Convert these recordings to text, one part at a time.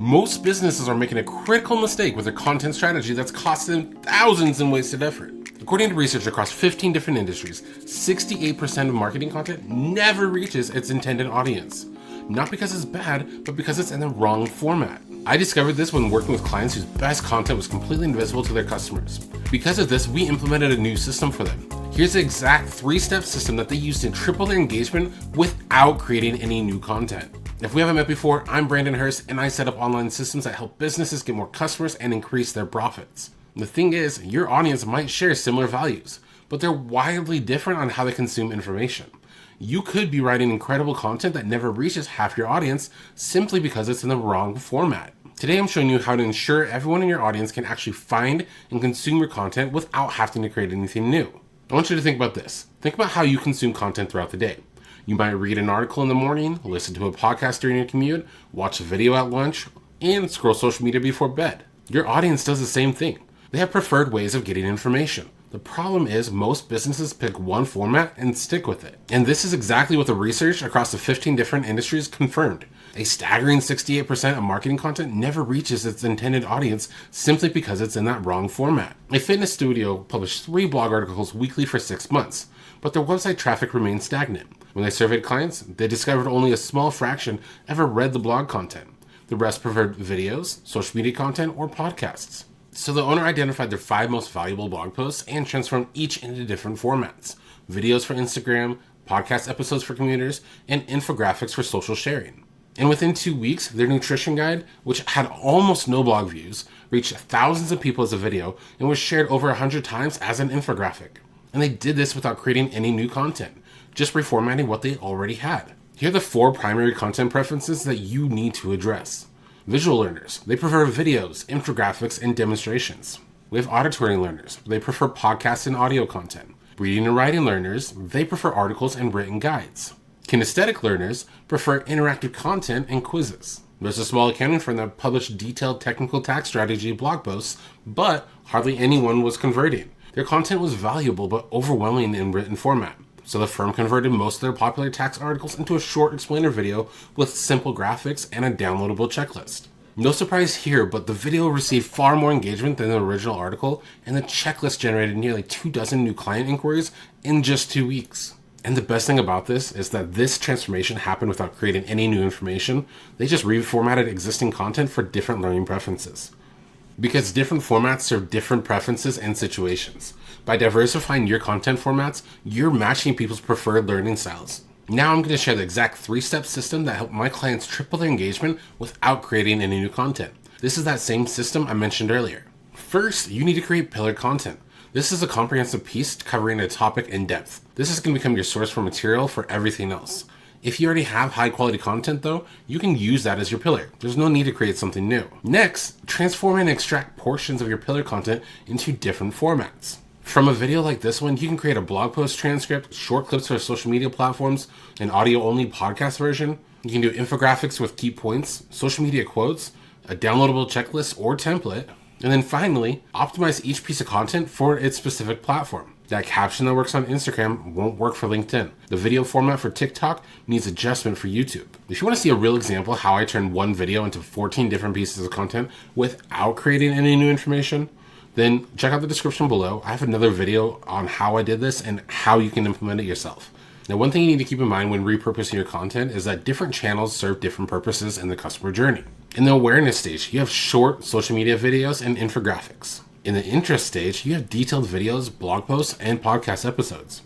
Most businesses are making a critical mistake with their content strategy that's cost them thousands in wasted effort. According to research across 15 different industries, 68% of marketing content never reaches its intended audience. Not because it's bad, but because it's in the wrong format. I discovered this when working with clients whose best content was completely invisible to their customers. Because of this, we implemented a new system for them. Here's the exact 3-step system that they use to triple their engagement without creating any new content. If we haven't met before, I'm Brandon Hurst, and I set up online systems that help businesses get more customers and increase their profits. The thing is, your audience might share similar values, but they're wildly different on how they consume information. You could be writing incredible content that never reaches half your audience simply because it's in the wrong format. Today I'm showing you how to ensure everyone in your audience can actually find and consume your content without having to create anything new. I want you to think about this. Think about how you consume content throughout the day. You might read an article in the morning, listen to a podcast during your commute, watch a video at lunch, and scroll social media before bed. Your audience does the same thing. They have preferred ways of getting information. The problem is most businesses pick one format and stick with it. And this is exactly what the research across the 15 different industries confirmed. A staggering 68% of marketing content never reaches its intended audience simply because it's in that wrong format. A fitness studio published 3 blog articles weekly for 6 months, but their website traffic remained stagnant. When they surveyed clients, they discovered only a small fraction ever read the blog content. The rest preferred videos, social media content, or podcasts. So the owner identified their 5 most valuable blog posts and transformed each into different formats. Videos for Instagram, podcast episodes for commuters, and infographics for social sharing. And within 2 weeks, their nutrition guide, which had almost no blog views, reached thousands of people as a video and was shared over 100 times as an infographic. And they did this without creating any new content, just reformatting what they already had. Here are the 4 primary content preferences that you need to address. Visual learners, they prefer videos, infographics, and demonstrations. We have auditory learners, they prefer podcasts and audio content. Reading and writing learners, they prefer articles and written guides. Kinesthetic learners prefer interactive content and quizzes. There's a small accounting firm that published detailed technical tax strategy blog posts, but hardly anyone was converting. Their content was valuable but overwhelming in written format. So the firm converted most of their popular tax articles into a short explainer video with simple graphics and a downloadable checklist. No surprise here, but the video received far more engagement than the original article, and the checklist generated nearly 24 new client inquiries in just 2 weeks. And the best thing about this is that this transformation happened without creating any new information. They just reformatted existing content for different learning preferences. Because different formats serve different preferences and situations. By diversifying your content formats, you're matching people's preferred learning styles. Now I'm going to share the exact 3-step system that helped my clients triple their engagement without creating any new content. This is that same system I mentioned earlier. First, you need to create pillar content. This is a comprehensive piece covering a topic in depth. This is going to become your source for material for everything else. If you already have high quality content though, you can use that as your pillar. There's no need to create something new. Next, transform and extract portions of your pillar content into different formats. From a video like this one, you can create a blog post transcript, short clips for social media platforms, an audio-only podcast version. You can do infographics with key points, social media quotes, a downloadable checklist or template, and then finally, optimize each piece of content for its specific platform. That caption that works on Instagram won't work for LinkedIn. The video format for TikTok needs adjustment for YouTube. If you want to see a real example of how I turned one video into 14 different pieces of content without creating any new information, then check out the description below. I have another video on how I did this and how you can implement it yourself. Now, one thing you need to keep in mind when repurposing your content is that different channels serve different purposes in the customer journey. In the awareness stage, you have short social media videos and infographics. In the interest stage, you have detailed videos, blog posts, and podcast episodes.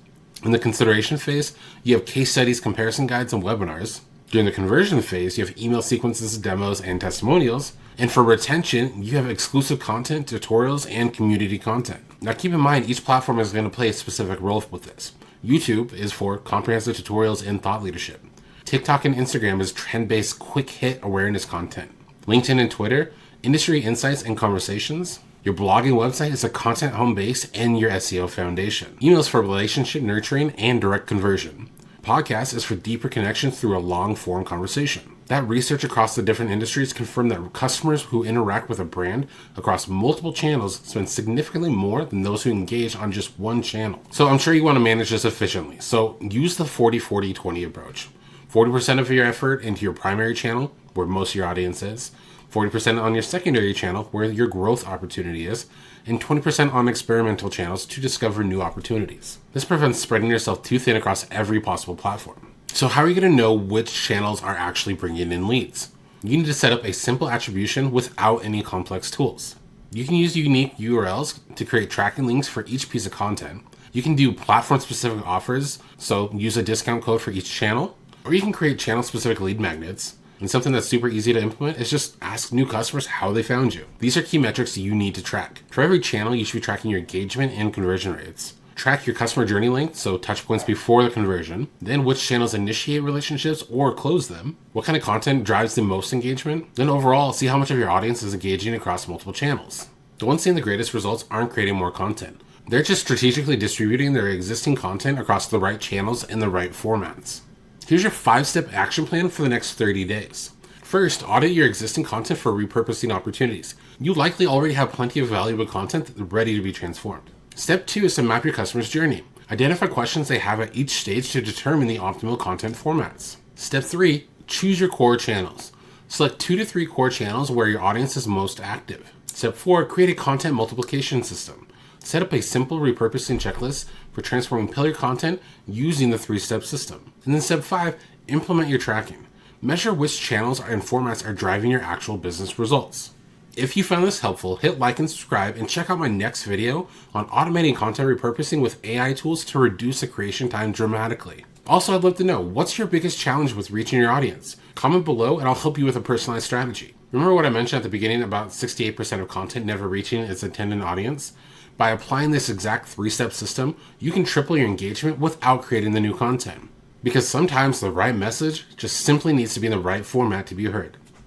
In the consideration phase, you have case studies, comparison guides, and webinars. During the conversion phase, you have email sequences, demos, and testimonials. And for retention, you have exclusive content, tutorials, and community content. Now keep in mind, each platform is going to play a specific role with this. YouTube is for comprehensive tutorials and thought leadership. TikTok and Instagram is trend-based quick hit awareness content. LinkedIn and Twitter, industry insights and conversations. Your blogging website is a content home base and your SEO foundation. Emails for relationship nurturing and direct conversion. Podcast is for deeper connections through a long-form conversation. That research across the different industries confirmed that customers who interact with a brand across multiple channels spend significantly more than those who engage on just one channel. So I'm sure you want to manage this efficiently. So use the 40-40-20 approach. 40% of your effort into your primary channel, where most of your audience is, 40% on your secondary channel where your growth opportunity is, and 20% on experimental channels to discover new opportunities. This prevents spreading yourself too thin across every possible platform. So how are you going to know which channels are actually bringing in leads? You need to set up a simple attribution without any complex tools. You can use unique URLs to create tracking links for each piece of content. You can do platform-specific offers, so use a discount code for each channel, or you can create channel-specific lead magnets. And something that's super easy to implement is just ask new customers how they found you. These are key metrics you need to track. For every channel, you should be tracking your engagement and conversion rates. Track your customer journey length, so touch points before the conversion, then which channels initiate relationships or close them, what kind of content drives the most engagement, then overall see how much of your audience is engaging across multiple channels. The ones seeing the greatest results aren't creating more content. They're just strategically distributing their existing content across the right channels in the right formats. Here's your 5-step action plan for the next 30 days. First, audit your existing content for repurposing opportunities. You likely already have plenty of valuable content ready to be transformed. Step 2 is to map your customer's journey. Identify questions they have at each stage to determine the optimal content formats. Step 3, choose your core channels. Select 2 to 3 core channels where your audience is most active. Step 4, create a content multiplication system. Set up a simple repurposing checklist for transforming pillar content using the 3-step system. And then step 5, implement your tracking. Measure which channels and formats are driving your actual business results. If you found this helpful, hit like and subscribe and check out my next video on automating content repurposing with AI tools to reduce the creation time dramatically. Also, I'd love to know, what's your biggest challenge with reaching your audience? Comment below and I'll help you with a personalized strategy. Remember what I mentioned at the beginning about 68% of content never reaching its intended audience? By applying this exact 3-step system, you can triple your engagement without creating the new content. Because sometimes the right message just simply needs to be in the right format to be heard.